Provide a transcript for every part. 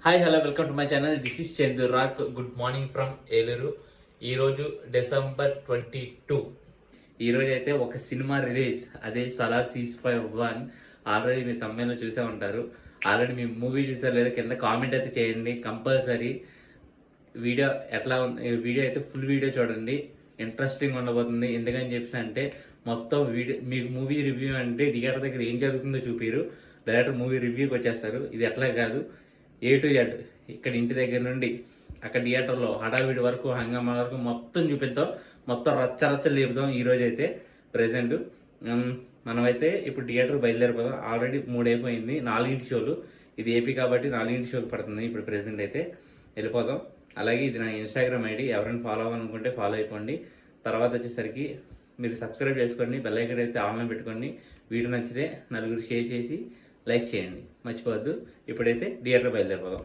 Hi hello welcome to my channel. This is Chandu rock. Good morning from Eluru. ఈరోజు December 22. ఈరోజు అయితే ఒక cinema release, అదే సలార్ CC51. ఆల్రెడీ మీ తమ్ముళ్ళు చూసే ఉంటారు. ఆల్రెడీ మీ మూవీ చూసారు లేదా కింద కామెంట్ అయితే చేయండి కంపల్సరీ. వీడియో ఎట్లా ఉంది, వీడియో అయితే ఫుల్ వీడియో చూడండి, ఇంట్రెస్టింగ్ ఉండబోతుంది. ఎందుకని చెప్పి అంటే మొత్తం వీడియో మీకు మూవీ రివ్యూ అంటే థియేటర్ దగ్గర ఏం జరుగుతుందో చూపిరు, డైరెక్ట్ మూవీ రివ్యూకి వచ్చేస్తారు. ఇది ఎట్లా కాదు, A to Z ఇక్కడ ఇంటి దగ్గర నుండి అక్కడ థియేటర్లో హడావిడి వరకు, హంగామా వరకు మొత్తం చూపిద్దాం, మొత్తం రచ్చ లేపుదాం. ఈరోజు అయితే ప్రజెంట్ మనమైతే ఇప్పుడు థియేటర్ బయలుదేరిపోదాం. ఆల్రెడీ 3 అయిపోయింది, 4 షోలు. ఇది ఏపీ కాబట్టి 4 షోలు పడుతుంది. ఇప్పుడు ప్రెజెంట్ అయితే వెళ్ళిపోదాం. అలాగే ఇది నా ఇన్స్టాగ్రామ్ ఐడి, ఎవరైనా ఫాలో అవ్వాలనుకుంటే ఫాలో అయిపోండి. తర్వాత వచ్చేసరికి మీరు సబ్స్క్రైబ్ చేసుకోండి, బెల్ ఐకాన్ అయితే ఆన్లో పెట్టుకోండి. వీడియో నచ్చితే నలుగురు షేర్ చేసి లైక్ చేయండి, మర్చిపోవద్దు. ఇప్పుడైతే థియేటర్ బయలుదేరిపోదాం.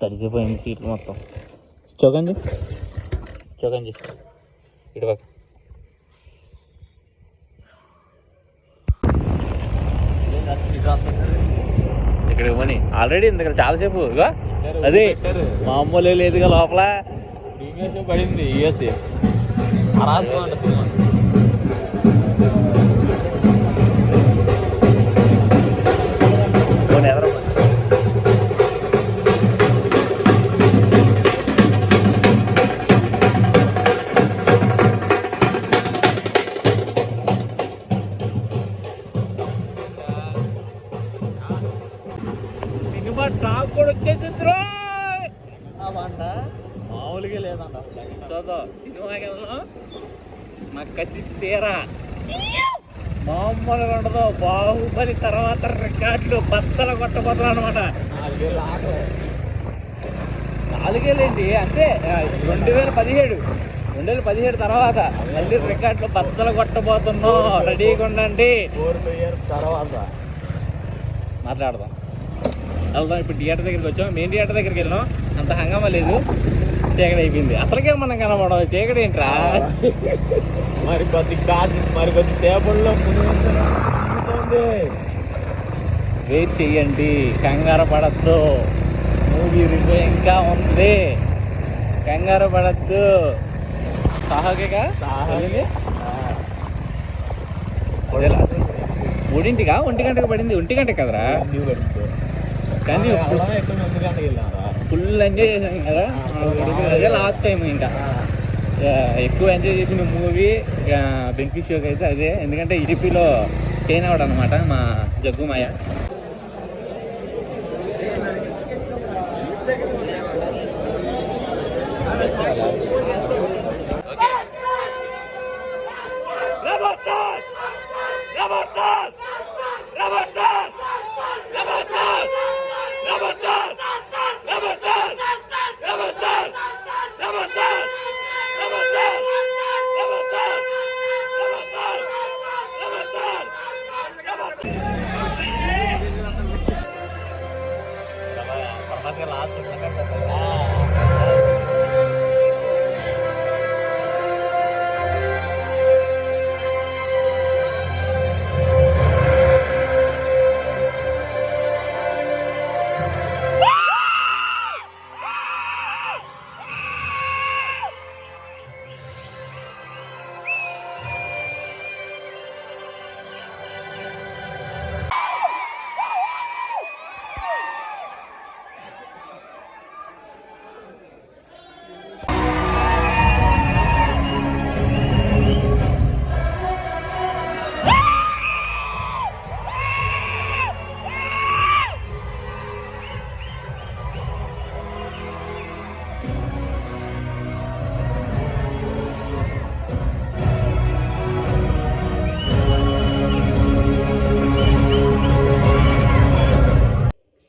తడిసిపోయింది సీట్లు మొత్తం. చోకంజీ ఇటు పక్క ఇక్కడ ఇవ్వని ఆల్రెడీ ఇందుకు చాలాసేపు అదే మామూలు లేదుగా లోపల పడింది. యూఎస్ఏ అరాజకం అంట సినిమా. సినిమా టాక్ కూడా వచ్చేది మామూలుగా లేదంట. సినిమాకి నాకు కసి తీరా మామూలుగా ఉండదు. బాహుబలి తర్వాత రికార్డులు బద్దలు కొట్టబోతున్నా అనమాట. 4 ఏంటి అంటే 2017 తర్వాత మళ్ళీ రికార్డులు బద్దలు కొట్టబోతున్నాం. రెడీగా ఉండండి. 4 years తర్వాత మాట్లాడదాం, వెళ్దాం. ఇప్పుడు థియేటర్ దగ్గరికి వచ్చాం. మెయిన్ థియేటర్ దగ్గరికి వెళ్ళాం, అంత హంగామా లేదు, చీకటి అయిపోయింది. అసలుకే మనం కనబడదు, చీకటి ఏంట్రా. మరి కొద్ది సేపట్లో వెయిట్ చెయ్యండి, కంగారు పడద్దు. మూవీ రివ్యూ ఇంకా ఉంది, కంగారు పడద్దు. సాహకేగా 3ంటికా 1 గంటకు పడింది. 1 గంటకి కదరా, కానీ ఫుల్ ఎంజాయ్ చేసాం కదా. అదే లాస్ట్ టైం. ఇంకా ఎక్కువ ఎంజాయ్ చేసిన మూవీ బెనిఫిట్ షోకి అయితే అదే. ఎందుకంటే ఇడిపిలో చైన్ అవడం అనమాట మా జగ్గుమాయ.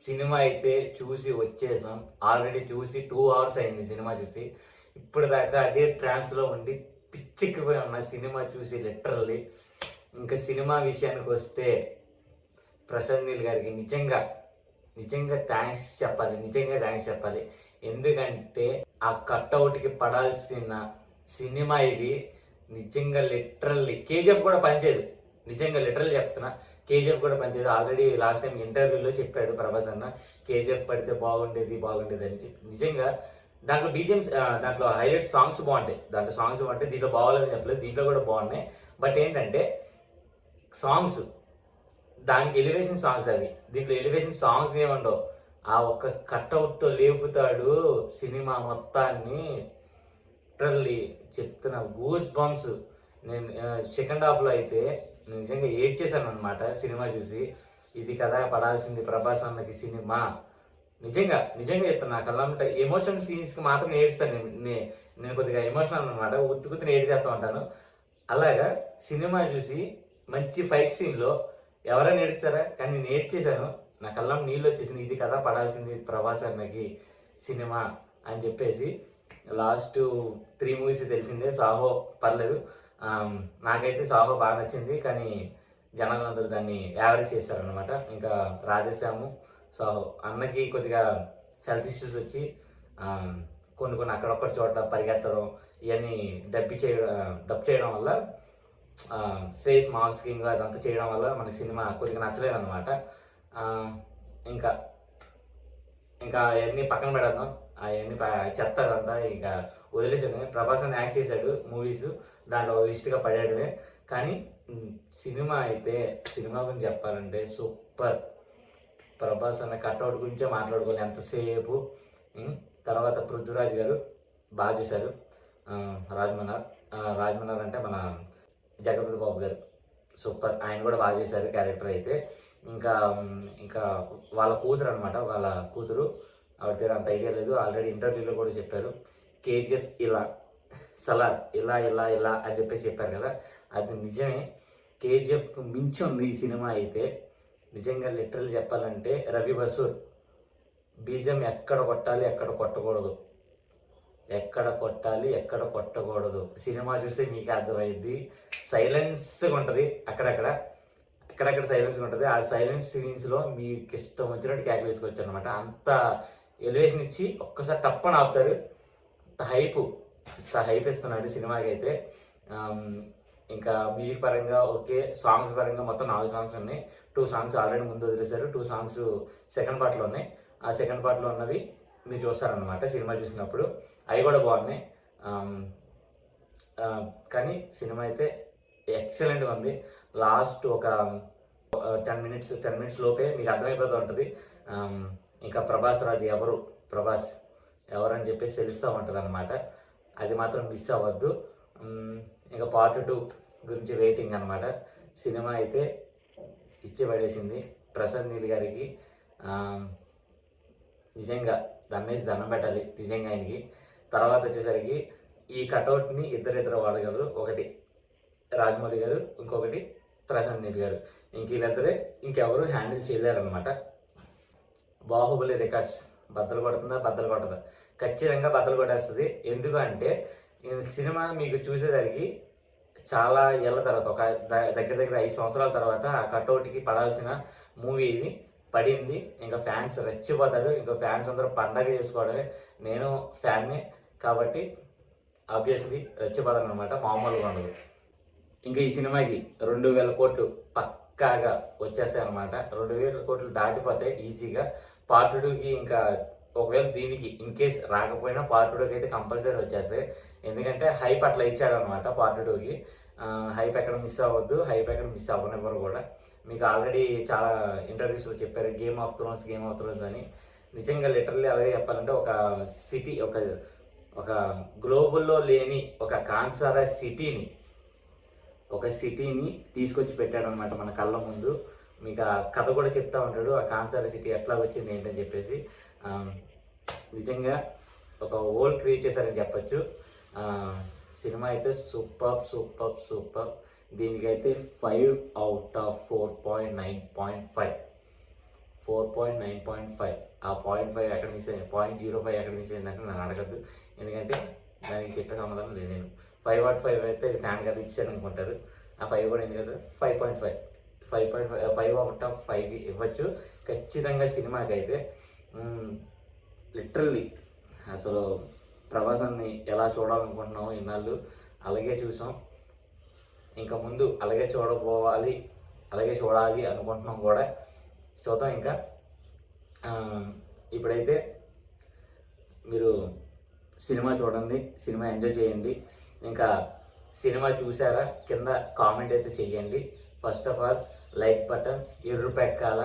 సినిమా అయితే చూసి వచ్చేసాం. ఆల్రెడీ చూసి 2 hours అయింది సినిమా చూసి. ఇప్పటిదాకా అదే ట్రాన్స్లో ఉండి పిచ్చెక్కిపోయి ఉన్న సినిమా చూసి లిటరల్లీ. ఇంకా సినిమా విషయానికి వస్తే ప్రశాంత్ నీల్ గారికి నిజంగా నిజంగా థ్యాంక్స్ చెప్పాలి, నిజంగా థ్యాంక్స్ చెప్పాలి. ఎందుకంటే ఆ కట్అవుట్కి పడాల్సిన సినిమా ఇది. నిజంగా లిటరల్లీ కేజీఎఫ్ కూడా పనిచేయదు, నిజంగా లిటరల్లీ చెప్తున్నా, కేజీఎఫ్ కూడా పనిచేయదు. ఆల్రెడీ లాస్ట్ టైం ఇంటర్వ్యూలో చెప్పాడు ప్రభాస్ అన్న, కేజీఎఫ్ పడితే బాగుండేది అని చెప్పి. నిజంగా దాంట్లో బీజిఎమ్స్, దాంట్లో హైలైట్ సాంగ్స్ బాగుంటాయి, దాంట్లో సాంగ్స్ బాగుంటాయి. దీంట్లో బాగోలేదని చెప్పలేదు, దీంట్లో కూడా బాగున్నాయి. బట్ ఏంటంటే సాంగ్స్, దానికి ఎలివేషన్ సాంగ్స్ అవి, దీంట్లో ఎలివేషన్ సాంగ్స్ ఏముండవు. ఆ ఒక్క కట్అవుట్తో లేపుతాడు సినిమా మొత్తాన్ని. లిటరల్లీ చెప్తున్నా, గూస్ బంప్స్. నేను సెకండ్ హాఫ్లో అయితే నేను నిజంగా ఏడ్చేశాను అనమాట సినిమా చూసి. ఇది కదా పడాల్సింది ప్రభాస్ అన్నకి సినిమా. నిజంగా నిజంగా చెప్తాను, నా కళ్ళ ఎమోషన్ సీన్స్కి మాత్రం ఏడుస్తాను. నేను కొద్దిగా ఎమోషనల్ అనమాట, ఉత్తుకుతుని ఏడ్చేస్తూ ఉంటాను. అలాగా సినిమా చూసి మంచి ఫైట్ సీన్లో ఎవరైనా ఏడుస్తారా, కానీ నేను ఏడ్చేశాను. నా కళ్ళం నీళ్ళు వచ్చేసింది. ఇది కదా పడాల్సింది ప్రభాస్ అన్నకి సినిమా అని చెప్పేసి. లాస్ట్ 3 మూవీస్ తెలిసిందే, సాహో పర్లేదు, నాకైతే సాహో బాగా నచ్చింది, కానీ జనాలందరూ దాన్ని యావరేజ్ చేస్తారనమాట. ఇంకా రాధేశ్యాము, సాహో అన్నకి కొద్దిగా హెల్త్ ఇష్యూస్ వచ్చి కొన్ని అక్కడొక్కడ చోట పరిగెత్తడం ఇవన్నీ డబ్ చేయడం వల్ల, ఫేస్ మాస్కింగ్ అదంతా చేయడం వల్ల మనకి సినిమా కొద్దిగా నచ్చలేదన్నమాట. ఇంకా అవన్నీ పక్కన పెడదాం, అవన్నీ చెప్తారంతా ఇంకా వదిలేసాను. ప్రభాస్ అని యాక్ట్ చేశాడు మూవీస్, దాంట్లో లిస్ట్గా పడేయడమే. కానీ సినిమా అయితే, సినిమా గురించి చెప్పాలంటే సూపర్. ప్రభాస్ అన్న కట్అవుట్ గురించే మాట్లాడుకోవాలి ఎంతసేపు. తర్వాత పృథ్వీరాజ్ గారు బాగా చేశారు. రాజ్మన్నార్ అంటే మన జగపతి బాబు గారు సూపర్, ఆయన కూడా బాగా చేశారు క్యారెక్టర్ అయితే. ఇంకా వాళ్ళ కూతురు అనమాట, వాళ్ళ కూతురు, ఆవిడ పేరు అంత ఐడియా లేదు, ఆల్రెడీ ఇంటర్వ్యూలో కూడా చెప్పారు. కేజీఎఫ్ ఇలా, సలార్ ఇలా ఇలా ఇలా అని చెప్పేసి చెప్పారు కదా, అది నిజమే. కేజీఎఫ్కు మించి ఉంది ఈ సినిమా అయితే. నిజంగా లిటరల్ చెప్పాలంటే రవి బసూర్ బీజం ఎక్కడ కొట్టాలి ఎక్కడ కొట్టకూడదు, ఎక్కడ కొట్టాలి ఎక్కడ కొట్టకూడదు సినిమా చూస్తే మీకు అర్థమైంది. సైలెన్స్గా ఉంటుంది, అక్కడక్కడ సైలెన్స్గా ఉంటుంది. ఆ సైలెన్స్ సీన్స్లో మీకు ఇష్టం వచ్చినట్టు క్యాక్ వేసుకోవచ్చు అనమాట. అంత ఎలివేషన్ ఇచ్చి ఒక్కసారి టప్పని ఆపుతారు. అంత హైప్ ఇస్తున్నాడు సినిమాకి అయితే. ఇంకా మ్యూజిక్ పరంగా ఓకే, సాంగ్స్ పరంగా మొత్తం 4 సాంగ్స్ ఉన్నాయి. 2 సాంగ్స్ ఆల్రెడీ ముందు వదిలేశారు, 2 సాంగ్స్ సెకండ్ పార్ట్లో ఉన్నాయి. ఆ సెకండ్ పార్ట్లో ఉన్నవి మీరు చూస్తారనమాట సినిమా చూసినప్పుడు, అవి కూడా బాగున్నాయి. కానీ సినిమా అయితే ఎక్సలెంట్గా ఉంది. లాస్ట్ ఒక 10 మినిట్స్ లోపే మీకు అర్థమైపోతూ ఉంటుంది ఇంకా ప్రభాస్ ఎవరు అని చెప్పేసి తెలుస్తూ ఉంటుంది అనమాట. అది మాత్రం మిస్ అవ్వద్దు. ఇంకా పార్ట్ 2 గురించి వెయిటింగ్ అనమాట. సినిమా అయితే ఇచ్చి పడేసింది. ప్రశాంత్ నీల్ గారికి నిజంగా దండం పెట్టాలి నిజంగా ఆయనకి. తర్వాత వచ్చేసరికి ఈ కటౌట్ని ఇద్దరు వాడగలరు. ఒకటి రాజమౌళి గారు, ఇంకొకటి ప్రశాంత్ నీల్ గారు. వీళ్ళిద్దరే, ఇంకెవరు హ్యాండిల్ చేయలేరనమాట. బాహుబలి రికార్డ్స్ బద్దలు కొట్టదా? ఖచ్చితంగా బద్దలు కొట్టేస్తుంది. ఎందుకంటే ఈ సినిమా మీకు చూసేసరికి చాలా ఏళ్ళ తర్వాత, ఒక దగ్గర 5 సంవత్సరాల తర్వాత ఆ కట్అవుట్కి పడాల్సిన మూవీ ఇది పడింది. ఇంకా ఫ్యాన్స్ రెచ్చిపోతారు, ఇంకా ఫ్యాన్స్ అందరూ పండగ చేసుకోవడమే. నేను ఫ్యాన్ని కాబట్టి ఆబ్వియస్లీ రెచ్చిపోతాను అనమాట, మామూలుగా ఉండదు. ఇంకా ఈ సినిమాకి 2,000 కోట్లు పక్కాగా వచ్చేస్తాయి అనమాట. 2,000 కోట్లు దాటిపోతాయి ఈజీగా. పార్ట్ 2కి ఇంకా ఒకవేళ దీనికి ఇన్ కేస్ రాకపోయినా పార్ట్ 2కి అయితే కంపల్సరీ వచ్చేస్తాయి. ఎందుకంటే హైప్ అట్లా ఇచ్చాడు అనమాట పార్ట్ 2కి. హైప్ ఎక్కడ మిస్ అవ్వద్దు, హైప్ ఎక్కడ మిస్ అవ్వనివ్వరు కూడా. మీకు ఆల్రెడీ చాలా ఇంటర్వ్యూస్లో చెప్పారు గేమ్ ఆఫ్ థ్రోన్స్ అని. నిజంగా లిటరల్లీ అలాగే చెప్పాలంటే ఒక సిటీ, ఒక గ్లోబల్లో లేని ఒక కాన్సారా సిటీని తీసుకొచ్చి పెట్టాడు అనమాట మన కళ్ళ ముందు. మీకు ఆ కథ కూడా చెప్తా ఉంటాడు, ఆ కాన్సారా సిటీ ఎట్లా వచ్చింది ఏంటని చెప్పేసి. నిజంగా ఒక వరల్డ్ క్రియేట్ చేశారని చెప్పచ్చు. సినిమా అయితే సూపర్. దీనికైతే 5 out of 4.9.5. 4.9.5. ఆ 0.5 ఎక్కడ మిస్ అయింది, 0.05 ఎక్కడ మిస్ అయిందంటే నన్ను అడగద్దు, ఎందుకంటే దానికి చెప్పే సమాధానం లేదు. నేను 5/5 అయితే ఫ్యాన్ కదా ఇచ్చాను అనుకుంటారు. ఆ 5 కూడా ఎందుకంటే 5.5 5/5 ఇవ్వచ్చు ఖచ్చితంగా సినిమాకి అయితే. లిటరల్లీ అసలు ప్రభాసాన్ని ఎలా చూడాలనుకుంటున్నామో ఇన్నాళ్ళు అలాగే చూసాం, ఇంకా ముందు అలాగే చూడాలి అనుకుంటున్నాం కూడా. చూద్దాం ఇంకా. ఇప్పుడైతే మీరు సినిమా చూడండి, సినిమా ఎంజాయ్ చేయండి. ఇంకా సినిమా చూసారా కింద కామెంట్ అయితే చేయండి. First of all like button ఎర్రుపెక్కాల,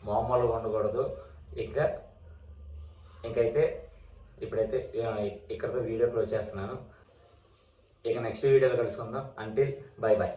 మామూలుగా ఉండకూడదు. ఇంకైతే ఇప్పుడైతే ఇక్కడితో వీడియో క్లోజ్ చేస్తున్నాను. ఇక నెక్స్ట్ వీడియోలో కలుసుకుందాం. Until bye bye.